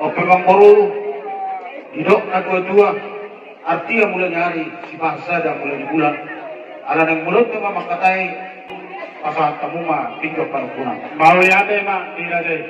O pemang baru hidok na dua-dua artinya mulai nyari si bahasa dan mulai dibulan ala yang mulut na makatay pasal tamu mah pinggir panukunan mau yate mah dirajai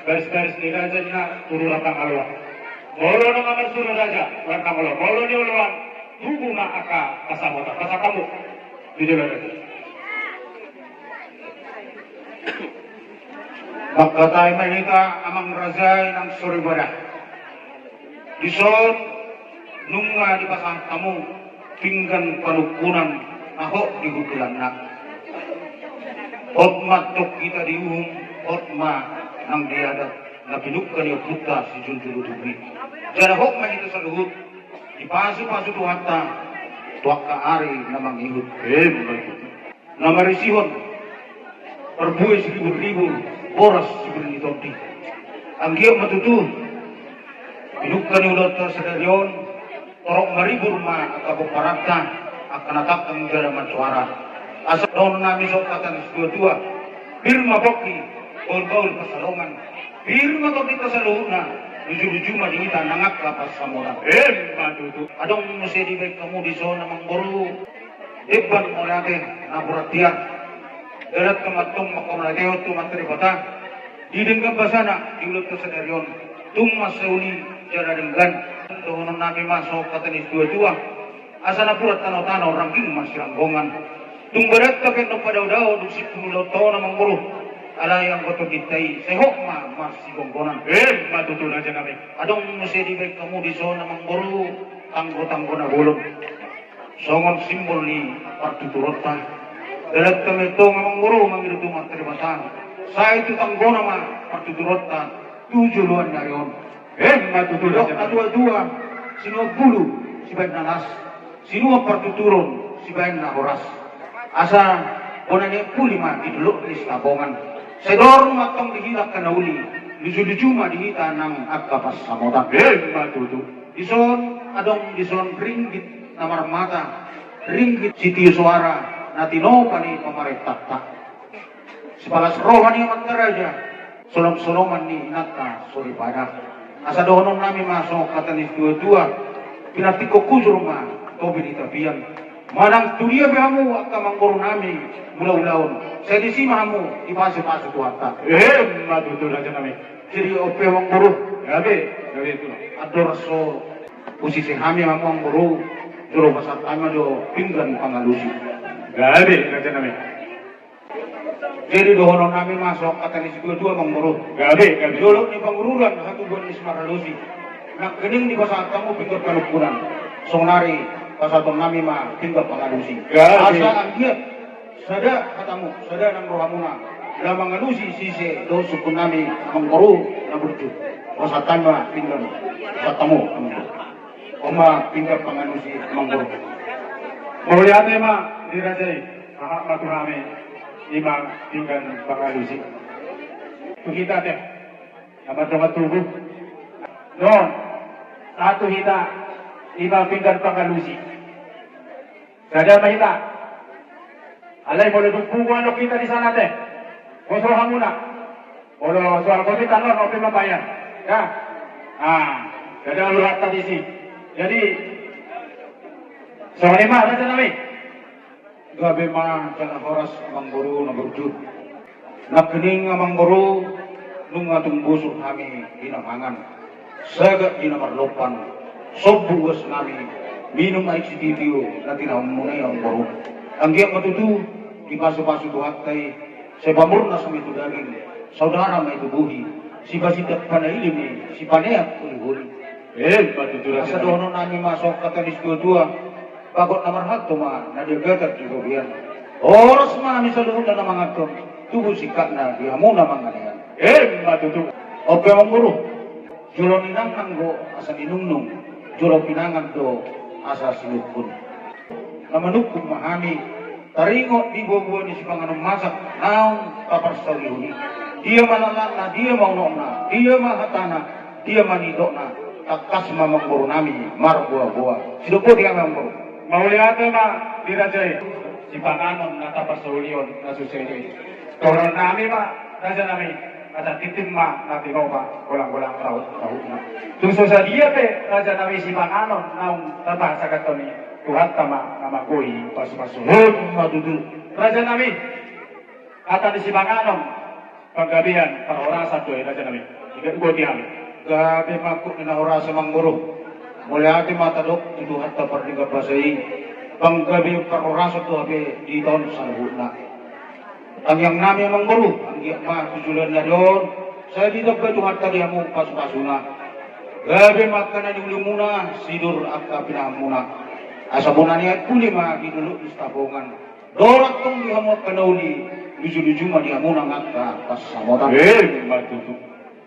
garis-garis dirajai na turu ratang alwa molo na kamar suruh raja ratang alwa molo ni uluan tubuh na aka kasabota kamu di jalan raja makatay mahita amang razay ng suribada isot nung nga di pasang tamu pinggan panukunan ahok di hukulan na hotma tok kita diuhum hotma nang diadat na pinukkan yung puta si Junjulu Dubri jana hokma ito sa luhut ipaso-paso tuhatta tuwak kaari na manghihut na marisihon perbuhay si ribu-ribu oras si Bernitoti ang giyong matutu pinukkan yung lotor sa dalyon torok maribur ma kabuparakta akan atak ang jalaman suara asa doon namin sa katan dua-dua birma bokli baul-baul pasalongan birma to kita sa luhut na luju-luju madingita nangak lapas sa mura matutu adong musi di baik kamu di zona mangboro depan mo natin naburatiyan dalat kamatong makamaladeho tumatri bata didenggan basana diulut ke senaryon tumas seuli jara denggan dohonon namin masuk katanis dua-dua asa napurat tanaw-tanaw rangging masiranggongan tungbarat kapit no padaw-daw dusik kumuloto na mangboro alayang koto kitay sehok ma masigonggonan matutu na dyan namin adong musi di baik kamu di zona mangboro tanggo-tanggo na gulong songon simbol ni partiturota dalat kami ito nga mangboro mangiruto materibatan sa itu tanggo na ma partiturota tujuluan na yon matutu na dyan namin dua-dua sinuwa bulu si bayan nalas sinuwa partituron si bayan na horas asa bonanya pulima idulok ni stabongan sedor matong dihilak ka nauli luju-luju ma dihita ng agkapas samotan matutu dison adong dison ringgit na marmata ringgit sitiyo suara na tinopa ni pamaretakta si palas rohan ni magkaraja solom-soloman ni inata suripada asa dohonon namin masok katanis dua-dua pinatiko kusur ma tobi di tabian manang tulia bihamu akka manggoro nami mula-ulaon saya disimahamu ipase-pase tuwata matutu na dyan namin jadi ope manggoro gabi itu na ador so posisi kami mamang guru juro pasat kami do pinggan pangalusi gabi na dyan namin jadi dohonon kami masuk katanis dua-dua manggoro gabi jolo ni pangurulan satu bulan ismaralusi nak kening di pasat kamu pinggir kalupunan songnari pasatong nami ma pinggir pangalusi gabi asa anggiat sada katamu sada nang rohamuna lamang alusi sise do sukun nami manggoro na burju pasat ma pinggir pasatamu Oma pinggir pangalusi manggoro mau yate mah dirajai ahak maturame imang pinggan pangalusi kita teh dapat tubuh non satu hita imang pinggan pangalusi sada mahita alay boleh dukungan lo kita di sana teh kosro hamuna boleh soal komitan lo nopi mabayan ya sada lu hatta di sini jadi soal lima ada nabi gabi ma jana horas manggoro na burju nak kening manggoro nung atung busuk kami hinamangan saga hinamarlopan sobuwas nami minum air sititiyo na tinamunay ang baro ang giyak matutu di paso-paso tuhat kay sa pamurna sa may daging saudara may tubuhi si basitak panailim ni si paneak uli-uli matutu na sa doon namin masok katanis dua-dua bagot na marhat to ma nadagatat juga biyan oras mami sa luhod na mga to tubo sikat na di amo na mga niyan matutu o pewang guru julo ninang nanggo asa ninungnung julo pinangan do asa sinukun na manukum mahami taringo di buwa ni si panganong masak naong kaparsawi huni dia malalan na dia maunong na dia mahatana dia manidok na takas mamang guru nami mar buwa-buwa sinupo dia mamang guru Mauliate ma dirajai si panganon na tapasulion na susede. Toron nami ma raja nami ada titim ma na tinoba ulang-ulang raut na Tungso sa dia pe raja nawi si panganon naung tata sa katoni Tuhan tama nama koi pasu-pasu. Madudul. Raja nawi kata di si panganon panggabihan parorasan tu raja nawi. Ikat gua diam. Gabi makuk na orasa mangguro. Mulai hati mata dok itu hatta perdiga pasai. Panggabi perorasa tu abe di tahun salhuna. Ang yang nami mangguro, ang yang mah tujulan na doon. Saya di dapat itu hatta dia mau pas-pasuna. Gabi makan di muna sidur akka pinamuna. Asabuna niat puli mah di dulu istabongan. Dorak tong dia mau kanauli. Luju-luju mah dia muna ngakka pas samotan. Matutu.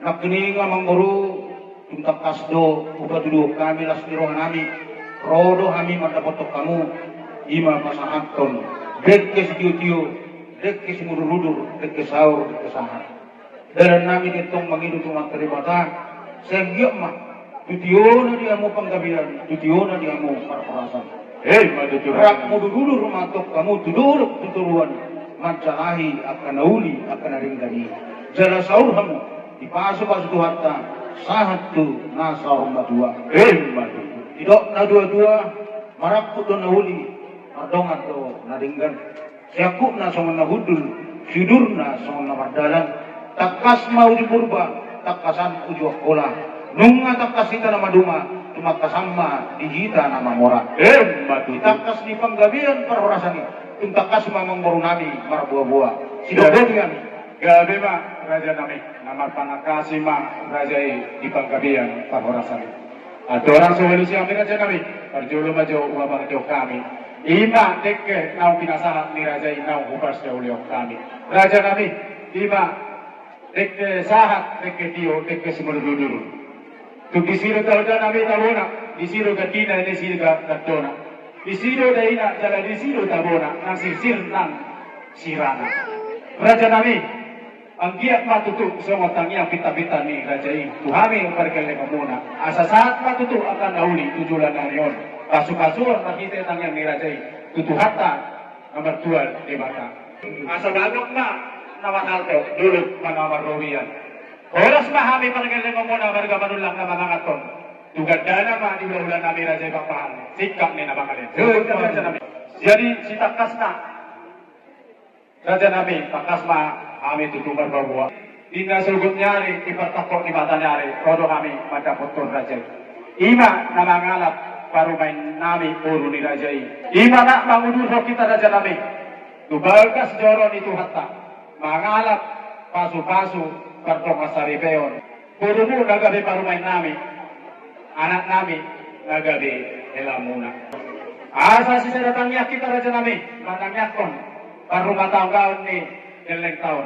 Nak kini nga mangguro tuntak kasdo uga dulu kami lasdiro nami rodo kami madapotok kamu ima pasahanton dekke tiu-tiu dekke mudur-mudur dekke sahur dekke sahar dan nami ditong mangidu tumat teribata segiok mah tutiona dia mau panggabian tutiona dia mau parparasan Matutu. rak mudur-mudur matok kamu tuduruk tuturuan mancalahi akan nauli akan naringgani jala sahur kamu dipasok itu hatta satu nasar madua Matutu. tidak na dua-dua marakut do nahuli adong ato naringgan siakuk na sama nahudul sidur na sama namardalan takas mau diburba takasan ujo kola nunga takas ita na maduma tumakasama dijita na mamora Matutu. takas ni panggabian parorasani tuntakas mamang morunami marabuah-buah sidogodian Gabi ma raja nami nama panakasi ma raja di panggabian parorasan. Atau orang solusi kami raja nami perjulu maju uang jauh kami. Ima dekke nau pinasahat ni raja nau hukas jauh kami. Raja nami ima dekke sahat dekke tio dekke semua dulu. Tu disiro tahu nami tabona disiro gatina ini siro gatona. Disiro daina jalan disiro tabona nang sisir nang sirana. Raja nami ang giyak matutu sa mga tangyang pita-pita ni Rajai. Tuhami ang parikal muna. Asa saat matutu akan nauli tujulan na riyon. Kasu-kasuan nakita tangyang ni Rajai. Tutuhata ang martual di bata. Asa bagok na namanalto dulot mga marowiyan. Oras mahami parikal muna marga manulang na mga ngaton. Tugadana ma di ulan namin Rajai papahan. Sikap ni nabakalin. Jadi si takas na Raja namin, takas ma kami tutumar bahwa di nasugot nyari, ipatakot ni mata nyari, rodo kami madapot ton raja. Ima na mangalap parumain nami uru ni raja. Ima na manguduro kita raja nami. Tubalkas joron itu hatta. Mangalap pasu-pasu kartong asari peon. Purumu nagabi parumain nami. Anak nami nagabi helamuna. Asa si datangnya kita raja nami, manangnya kon. Parumah tahun ni jelek tahun.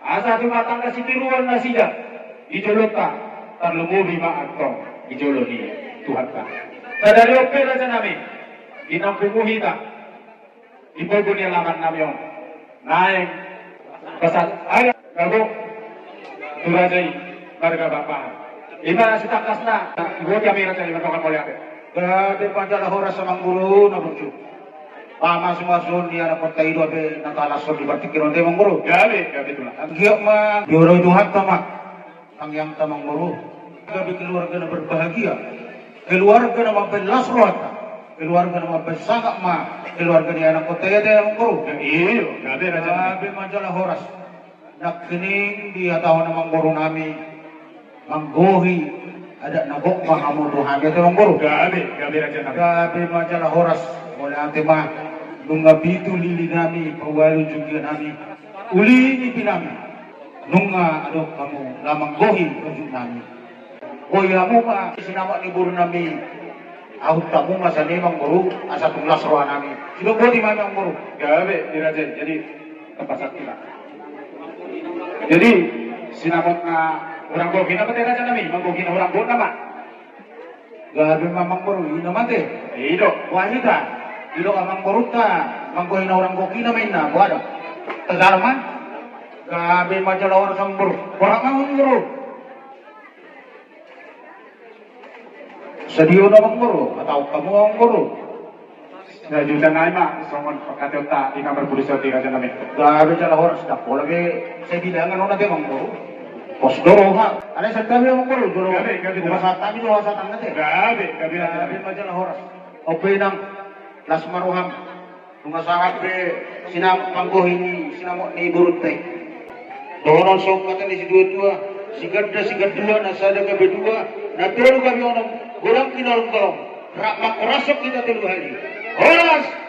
Asa tu matang kasi tiruan na siya. Ijolota tarlumubi maagtong. Ijolo ni Tuhan ka. Sa dari opera sa namin, inampumuhi ta. Ipogo niya laman namin yung naeng pasal. Ay, gago. Turajay, marga bapahan. Iba na si takas na. Ibu kami na sa iba kong kamuliate. Gabi panjala horas sa mangguro na burcu. Pamas-masun dia dapat tayo abe natalasod di batik kiron demong guru. Gabi tu lah. Ang giyak ma dioro duhat tama. Ang yang tamang guru. Gabi keluarga na berbahagia. Keluarga na mabelas rohat. Keluarga na mabesagak ma. Keluarga ni anak kota ya demong guru. Iyo, gabi raja. Gabi manjala horas. Nakining dia tahu namang guru nami. Manggohi ada nabok mahamu Tuhan ya demong guru. Gabi raja. Gabi manjala horas. Wala ate ma nunga bitu lili nami pawalu juga nami uli ni pinami nunga adok kamu lamang gohi ujuk nami koya mo ma sinama ni guru nami ahut kamu masa ni mang guru asa tulas roa nami sino godi mami ang guru Gabi ni raja jadi tempat sakila. Jadi sinamot na orang gogi na pati raja nami manggogi na orang gogi nama. gabi mamang guru inamate Ido. wahida ilo amang koruta manggohin na orang goki na may na buwada tagarman gabi majala orang sambur warak mang guru sadiyo na bang guru atau kamu ang guru Sa juta na ima, songon pagkatiota di kamar pulis sa raja nami. gabi jala orang sedap lagi saya bilangan orang dia bang guru Pos doroha. Ada sa kami ang kulo doroha. Gabi. Masatami doroha sa tangan te. Gabi Gabi natin. majalah horas. Ope nang las maruham. Tumasahat be sinam panggohini sinamok ni burute. Doron sok kata ni si dua-dua. Si gadda nasada ka bedua. Na telu kami onong gorang kinal kolong. Rak makrasok kita telu hari. Horas